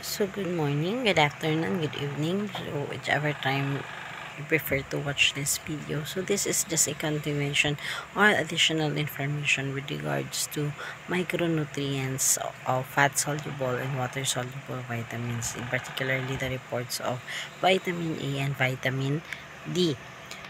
So, good morning, good afternoon, good evening, so whichever time you prefer to watch this video. So, this is just a continuation or additional information with regards to micronutrients of fat-soluble and water-soluble vitamins, in particularly the reports of vitamin A and vitamin D.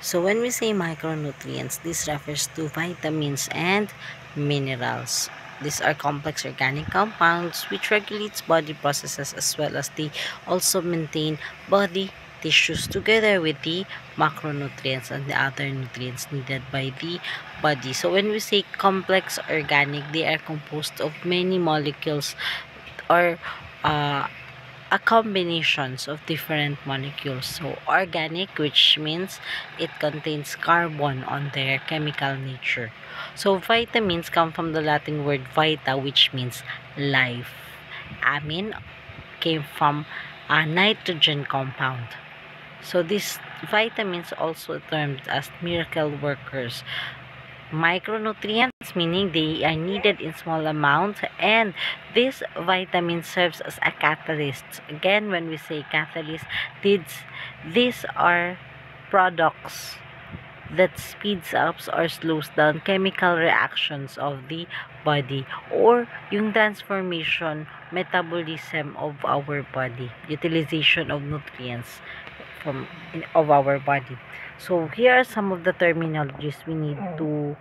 So, when we say micronutrients, this refers to vitamins and minerals. These are complex organic compounds which regulates body processes as well as they also maintain body tissues together with the macronutrients and the other nutrients needed by the body. So when we say complex organic, they are composed of many molecules or a combinations of different molecules. So organic, which means it contains carbon on their chemical nature. So vitamins come from the Latin word vita, which means life. Amine came from a nitrogen compound. So these vitamins also termed as miracle workers. Micronutrients, meaning they are needed in small amounts, and this vitamin serves as a catalyst. Again, when we say catalyst, these are products that speeds up or slows down chemical reactions of the body or yung transformation metabolism of our body, utilization of nutrients of our body. So here are some of the terminologies we need to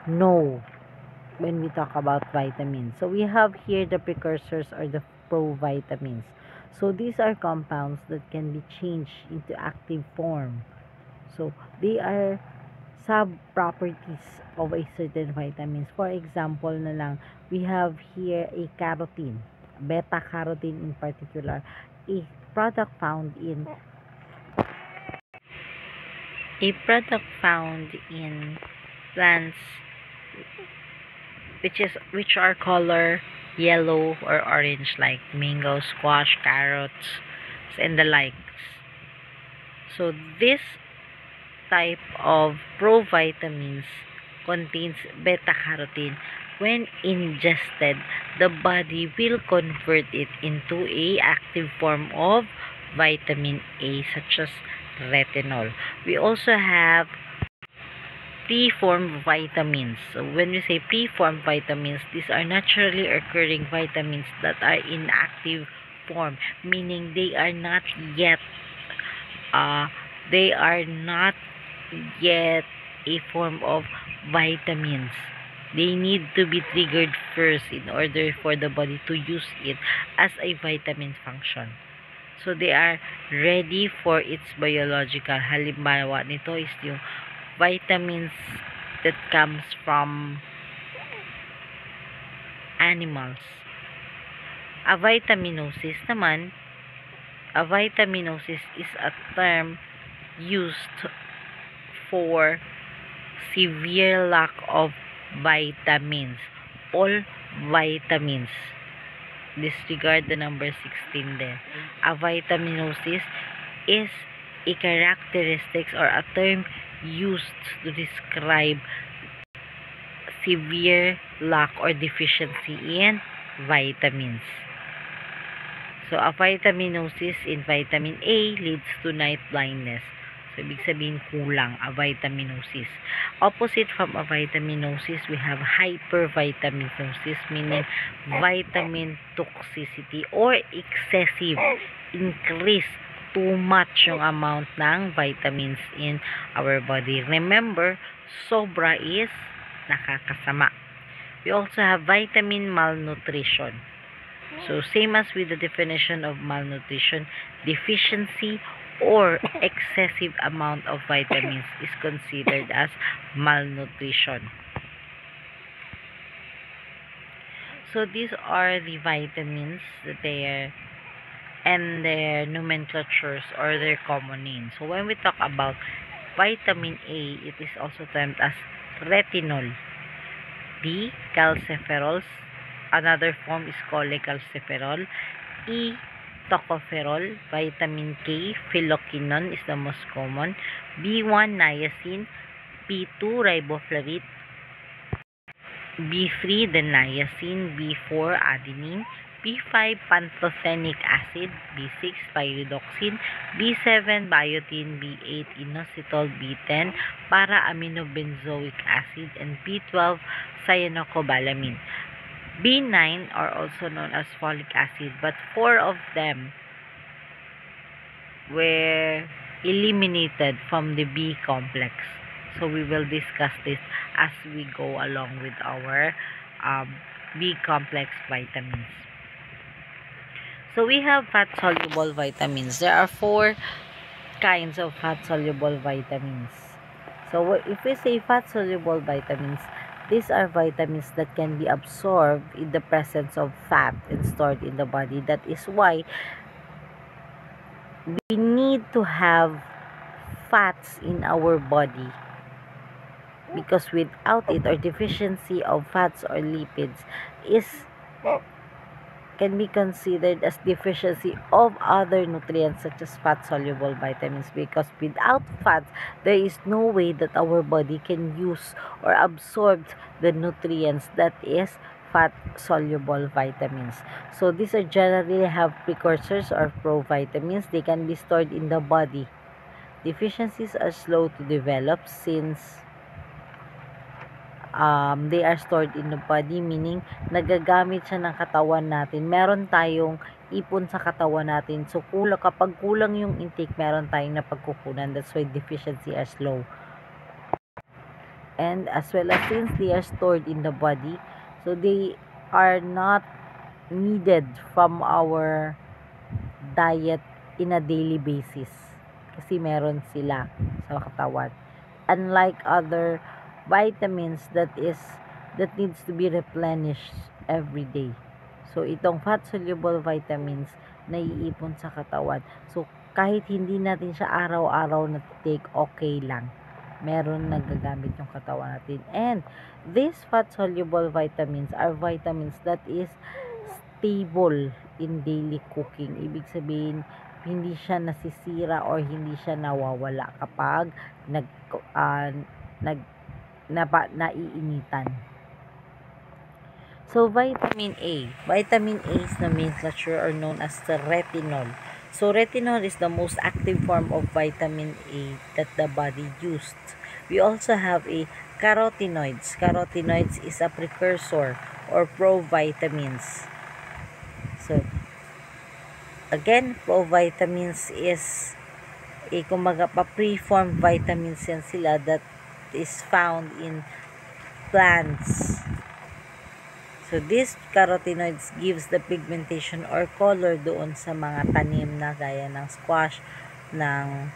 know when we talk about vitamins. So we have here the precursors or the provitamins. So these are compounds that can be changed into active form. So they are sub-properties of a certain vitamins. For example na lang, we have here a carotene, beta-carotene in particular, a product found in plants which are color yellow or orange, like mango, squash, carrots, and the likes. So this type of provitamins contains beta carotene. When ingested, the body will convert it into a active form of vitamin A, such as retinol. We also have preformed vitamins. So when we say preformed vitamins, these are naturally occurring vitamins that are in active form, meaning they are not yet uh, they are not yet a form of vitamins. They need to be triggered first in order for the body to use it as a vitamin function. So they are ready for its biological. Halimbawa nito is yung vitamins that comes from animals. A vitaminosis naman, a vitaminosis is a term used for severe lack of vitamins. All vitamins. Disregard the number 16 there. A vitaminosis is a characteristics or a term used to describe severe lack or deficiency in vitamins. So, a vitaminosis in vitamin A leads to night blindness. So, ibig sabihin kulang, a vitaminosis. Opposite from a vitaminosis, we have hypervitaminosis, meaning vitamin toxicity or excessive, increase, too much yung amount ng vitamins in our body. Remember, sobra is nakakasama. We also have vitamin malnutrition. So, same as with the definition of malnutrition, deficiency or excessive amount of vitamins is considered as malnutrition. So, these are the vitamins that they are and their nomenclatures or their common names. So, when we talk about vitamin A, it is also termed as retinol. B, calciferol. Another form is cholecalciferol. E, tocopherol. Vitamin K, phylloquinone is the most common. B1, niacin. B2, riboflavin. B3, the niacin. B4, adenine. B5 pantothenic acid, B6 pyridoxine, B7 biotin, B8 inositol, B10 para-aminobenzoic acid, and B12 cyanocobalamin. B9 are also known as folic acid, but 4 of them were eliminated from the B complex. So we will discuss this as we go along with our B complex vitamins. So we have fat-soluble vitamins. There are 4 kinds of fat-soluble vitamins. So if we say fat-soluble vitamins, these are vitamins that can be absorbed in the presence of fat and stored in the body. That is why we need to have fats in our body, because without it, or deficiency of fats or lipids can be considered as deficiency of other nutrients such as fat-soluble vitamins, because without fats, there is no way that our body can use or absorb the nutrients that is fat-soluble vitamins. So these are generally have precursors or provitamins. They can be stored in the body. Deficiencies are slow to develop since they are stored in the body, meaning nagagamit siya ng katawan natin. Meron tayong ipon sa katawan natin. So kapag kulang yung intake, meron tayong napagkukunan. That's why deficiency are slow. And as well as since they are stored in the body, so they are not needed from our diet in a daily basis. Kasi meron sila sa katawan. Unlike other vitamins that needs to be replenished every day. So itong fat soluble vitamins naiipon sa katawan. So kahit hindi natin siya araw-araw na take, okay lang. Meron nagagamit yung katawan natin. And these fat soluble vitamins are vitamins that is stable in daily cooking. Ibig sabihin, hindi siya nasisira or hindi siya nawawala kapag naiinitan. So vitamin A. Vitamin A's nomenclature are known as the retinol. So retinol is the most active form of vitamin A that the body used. We also have a carotenoids. Carotenoids is a precursor or provitamins. So again, provitamins is kumbaga pa-preformed vitamins yan sila that is found in plants. So this carotenoids gives the pigmentation or color doon sa mga tanim na gaya ng squash, ng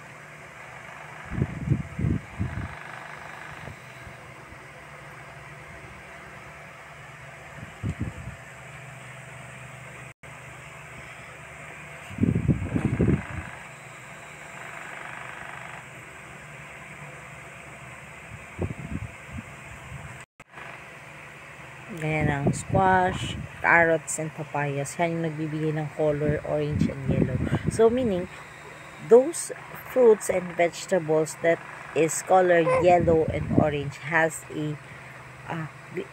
gaya ng squash, carrots, and papayas. Yan yung nagbibigay ng color orange and yellow. So meaning, those fruits and vegetables that is colored yellow and orange has a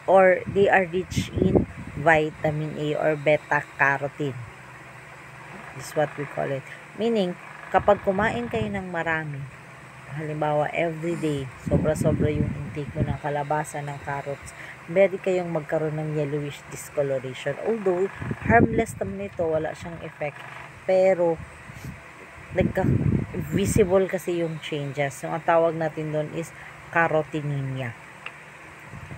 or they are rich in vitamin A or beta-carotene. This is what we call it. Meaning, kapag kumain kayo ng marami, halimbawa everyday, sobra-sobra yung intake mo ng kalabasa, ng carrots, pwede kayong magkaroon ng yellowish discoloration. Although, harmless naman ito, wala siyang effect. Pero, visible kasi yung changes. Yung ang tawag natin doon is carotenemia.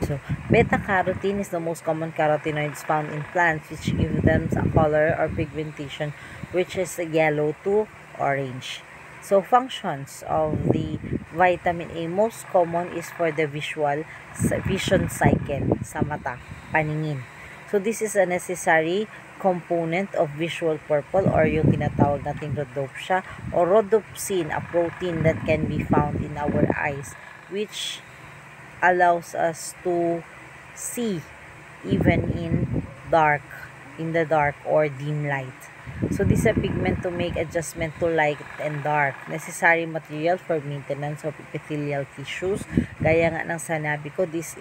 So, beta-carotene is the most common carotenoids found in plants, which give them a color or pigmentation which is yellow to orange. So, functions of the vitamin A, most common is for the vision cycle sa mata, paningin. So, this is a necessary component of visual purple or yung tinatawag nating rhodopsia or rhodopsin, a protein that can be found in our eyes, which allows us to see even in the dark or dim light. So this is a pigment to make adjustment to light and dark. Necessary material for maintenance of epithelial tissues. Gaya nga ng sanabi ko, these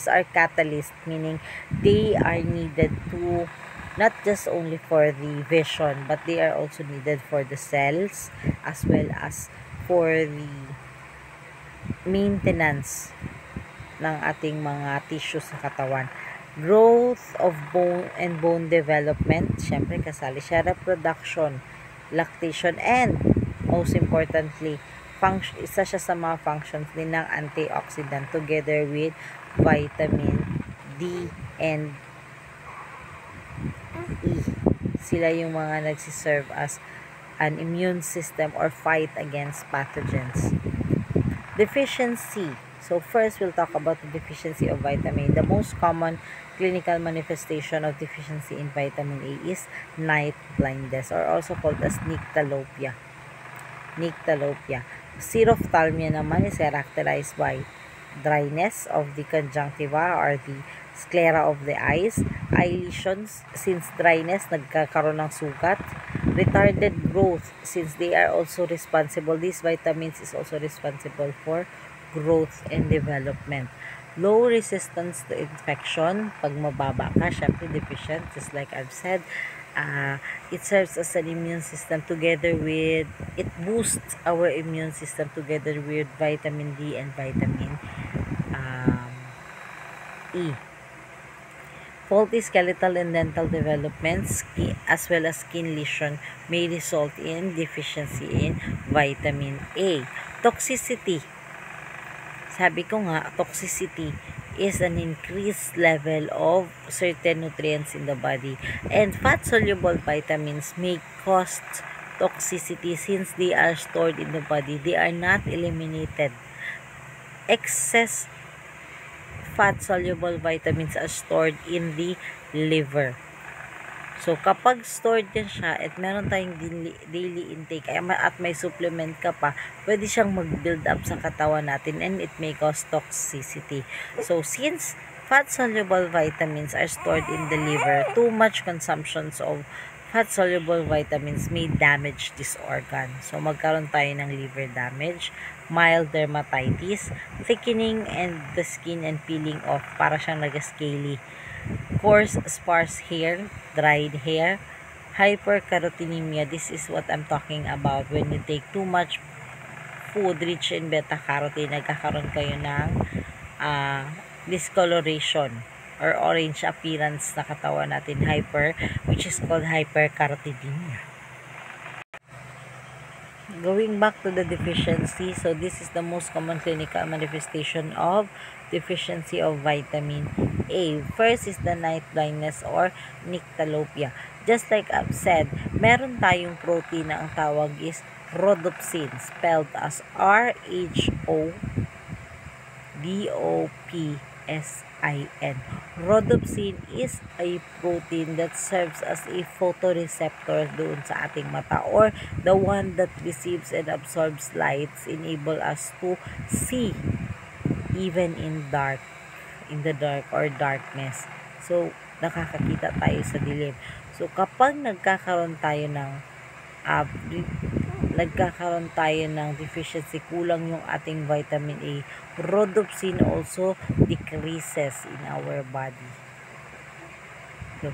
are catalysts, meaning they are needed to not just only for the vision, but they are also needed for the cells as well as for the maintenance ng ating mga tissues sa katawan. Growth of bone and bone development, syempre kasali siya, reproduction, lactation, and most importantly, isa siya sa mga functions din ng antioxidant together with vitamin D and E. Sila yung mga nagsiserve as an immune system or fight against pathogens. Deficiency. So first, we'll talk about the deficiency of vitamin. The most common clinical manifestation of deficiency in vitamin A is night blindness, or also called as nyctalopia. Xerophthalmia naman is characterized by dryness of the conjunctiva or the sclera of the eyes, eye lesions since dryness, nagkakaroon ng sugat, retarded growth since they are also responsible, these vitamins is also responsible for growth and development. Low resistance to infection, pag mababa ka, syempre deficient, just like I've said. It serves as an immune system together with, it boosts our immune system together with vitamin D and vitamin E. Faulty skeletal and dental developments as well as skin lesion may result in deficiency in vitamin A. Toxicity. Sabi ko nga, toxicity is an increased level of certain nutrients in the body, and fat-soluble vitamins may cause toxicity since they are stored in the body. They are not eliminated. Excess fat-soluble vitamins are stored in the liver. So, kapag stored yan siya at meron tayong daily intake at may supplement ka pa, pwede siyang mag-build up sa katawan natin and it may cause toxicity. So, since fat-soluble vitamins are stored in the liver, too much consumptions of fat-soluble vitamins may damage this organ. So, magkaroon tayo ng liver damage, mild dermatitis, thickening and the skin and peeling off, para siyang nag-scaly, coarse, sparse hair, dried hair, hypercarotinemia. This is what I'm talking about when you take too much food rich in beta-carotene. Nagkakaroon kayo ng discoloration or orange appearance na katawan natin, which is called hypercarotinemia. Going back to the deficiency, so this is the most common clinical manifestation of deficiency of vitamin A. First is the night blindness or nyctalopia. Just like I've said, meron tayong protein na ang tawag is rhodopsin, spelled as RHODOPSIN. Rhodopsin is a protein that serves as a photoreceptor doon sa ating mata, or the one that receives and absorbs lights, enable us to see even in the dark or darkness. So, nakakakita tayo sa dilim. So, kapag nagkakaroon tayo ng deficiency, kulang yung ating vitamin A, rhodopsin also decreases in our body. So,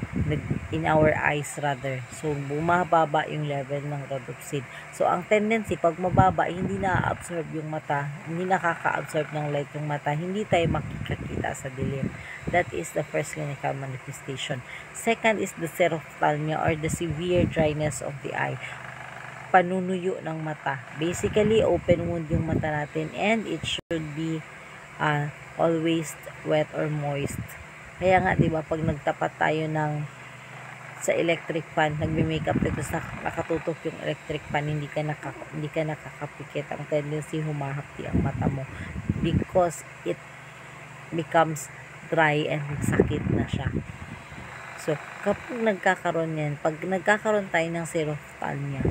in our eyes rather. So, bumababa yung level ng rhodopsin. So, ang tendency, pag mababa, hindi na-absorb yung mata, hindi nakaka-absorb ng light yung mata, hindi tayo makikita sa dilim. That is the first clinical manifestation. Second is the xerophthalmia or the severe dryness of the eye. Panunuyo ng mata. Basically, open wound yung mata natin, and it should be always wet or moist. Kaya nga, 'di ba, pag nagtapat tayo sa electric fan, nagme-makeup dito sa nakatutok yung electric fan, hindi ka nakakapikit. Ang tendency, humahapdi ang mata mo because it becomes dry and sakit na siya. So, kapag pag nagkakaroon tayo ng xerophthalmia,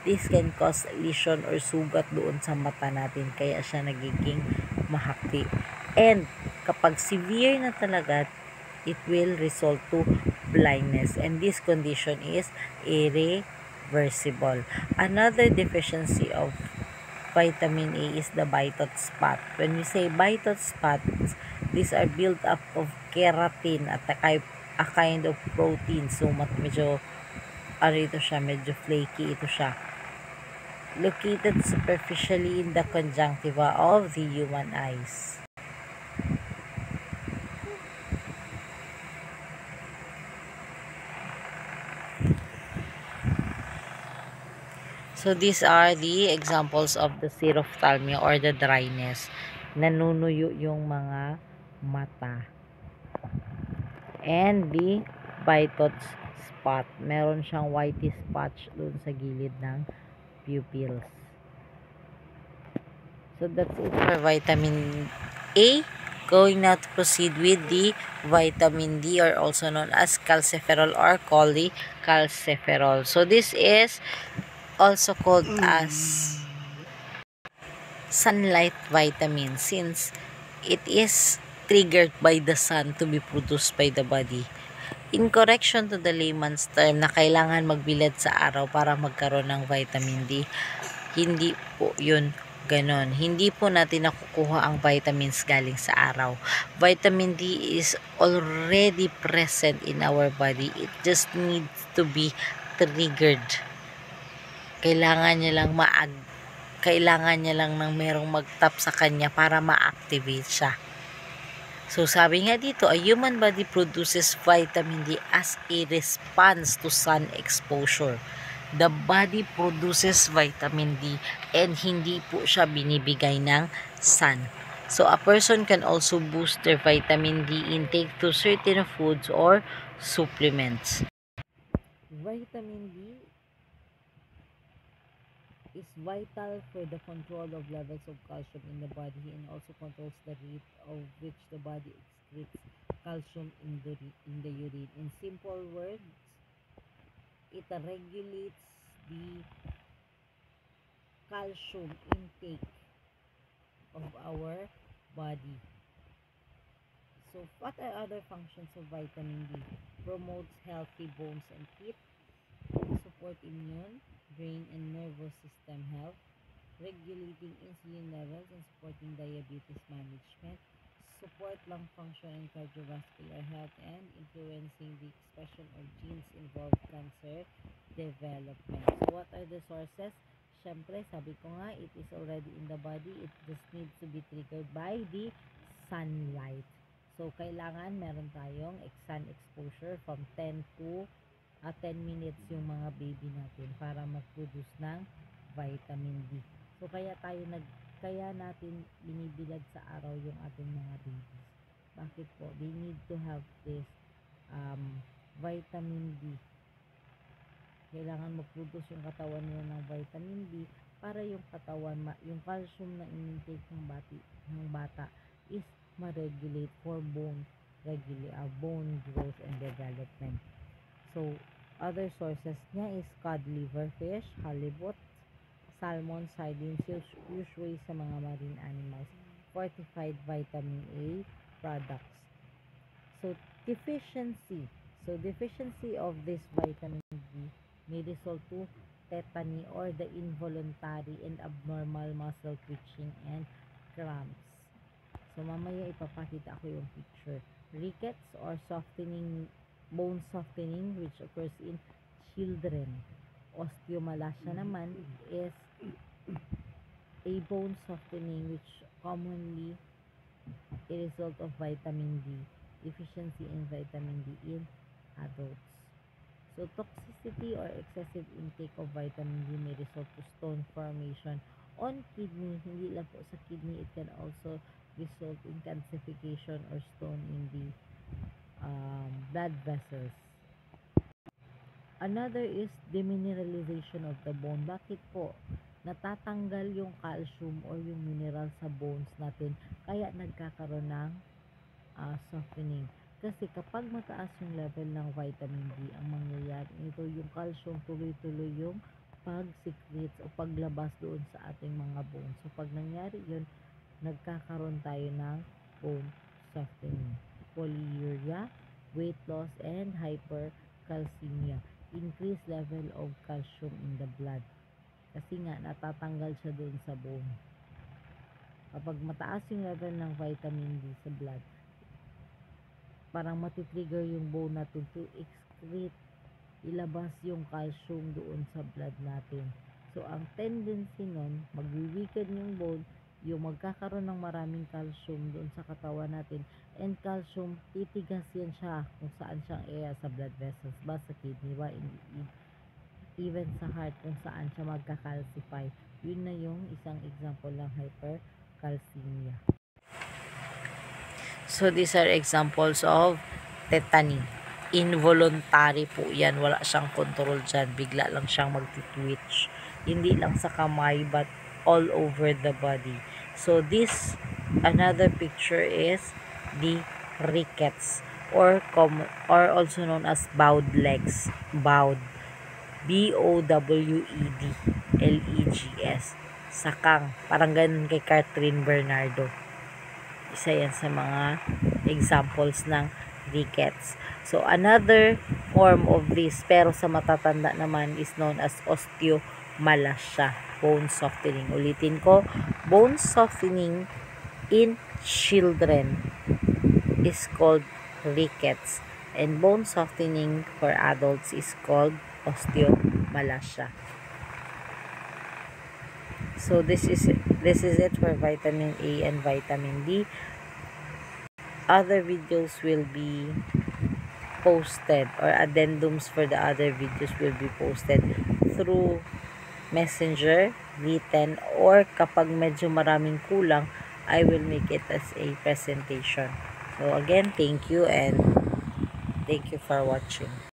this can cause lesion or sugat doon sa mata natin, kaya siya nagiging mahapdi. And kapag severe na talaga, it will result to blindness, and this condition is irreversible. Another deficiency of vitamin A is the bitot spot. When we say bitot spots, these are built up of keratin at a kind of protein. So, medyo, ito siya, medyo flaky ito siya. Located superficially in the conjunctiva of the human eyes. So, these are the examples of the xerophthalmia or the dryness. Nanunuyo yung mga mata. And the Biot's spot. Meron siyang whitey spot doon sa gilid ng pupils. So, that's it for vitamin A. Going now to proceed with the vitamin D, or also known as calciferol or cholecalciferol. So, this is also called as sunlight vitamin, since it is triggered by the sun to be produced by the body. In correction to the layman's term na kailangan magbilad sa araw para magkaroon ng vitamin D, hindi po yun ganon. Hindi po natin nakukuha ang vitamins galing sa araw. Vitamin D is already present in our body. It just needs to be triggered. Kailangan niya lang ng merong mag-tap sa kanya para ma-activate siya. So, sabi nga dito, a human body produces vitamin D as a response to sun exposure. The body produces vitamin D and hindi po siya binibigay ng sun. So, a person can also boost their vitamin D intake through certain foods or supplements. Vitamin D is vital for the control of levels of calcium in the body and also controls the rate of which the body excretes calcium in the urine. In simple words, it regulates the calcium intake of our body. So, what are other functions of vitamin D? Promotes healthy bones and teeth, support immune, brain, and nervous system health, regulating insulin levels and supporting diabetes management, support lung function and cardiovascular health, and influencing the expression of genes involved cancer development. So, what are the sources? Siyempre, sabi ko nga, it is already in the body. It just needs to be triggered by the sunlight. So, kailangan meron tayong sun exposure from 10 minutes yung mga baby natin para mag-produce ng vitamin D. So, kaya natin binibilad sa araw yung ating mga babies. Bakit po? They need to have this vitamin D. Kailangan mag-produce yung katawan nila ng vitamin D para yung katawan, yung calcium na in-intake ng bata is ma-regulate for bone growth and development. So, other sources niya is cod liver fish, halibut, salmon, sardines, usually sa mga marine animals, fortified vitamin A products. So, deficiency of this vitamin D may result to tetany or the involuntary and abnormal muscle twitching and cramps. So, mamaya ipapakita ko yung picture. Rickets or bone softening which occurs in children. Osteomalacia naman is a bone softening which commonly a result of vitamin D, deficiency in vitamin D in adults. So, toxicity or excessive intake of vitamin D may result to stone formation on kidney. Hindi lang po sa kidney, it can also result in calcification or stone in the blood vessels. Another is demineralization of the bone. Bakit po? Natatanggal yung calcium or yung mineral sa bones natin, kaya nagkakaroon ng softening. Kasi kapag mataas yung level ng vitamin D, ang mangyayari nito, yung calcium tuloy-tuloy yung pag-secrete o paglabas doon sa ating mga bones. So, pag nangyari yun, nagkakaroon tayo ng bone softening. Polyuria, weight loss, and hypercalcemia. Increased level of calcium in the blood. Kasi nga, natatanggal siya doon sa bone. Kapag mataas yung level ng vitamin D sa blood, parang matitrigger yung bone natin to excrete, ilabas yung calcium doon sa blood natin. So, ang tendency nun, magwi-weaken yung bone, yung magkakaroon ng maraming calcium doon sa katawan natin. And calcium, titigas yan siya kung saan siyang area sa blood vessels, ba sa kidney ba, even sa heart kung saan siya magka-calcify. Yun na yung isang example ng hypercalcemia. So, these are examples of tetany. Involuntary po yan. Wala siyang control dyan. Bigla lang siyang magti-twitch. Hindi lang sa kamay, but all over the body. So, this, another picture is the rickets, or also known as bowed legs. Bowed. B-O-W-E-D L-E-G-S. Sakang. Parang ganun kay Catherine Bernardo. Isa yan sa mga examples ng rickets. So, another form of this, pero sa matatanda naman, is known as osteomalacia, bone softening. Ulitin ko, bone softening in children is called rickets, and bone softening for adults is called osteomalacia. So this is it for vitamin A and vitamin D. Other videos will be posted, or addendums for the other videos will be posted through messenger, written, or kapag medyo maraming kulang, I will make it as a presentation. So again, thank you, and thank you for watching.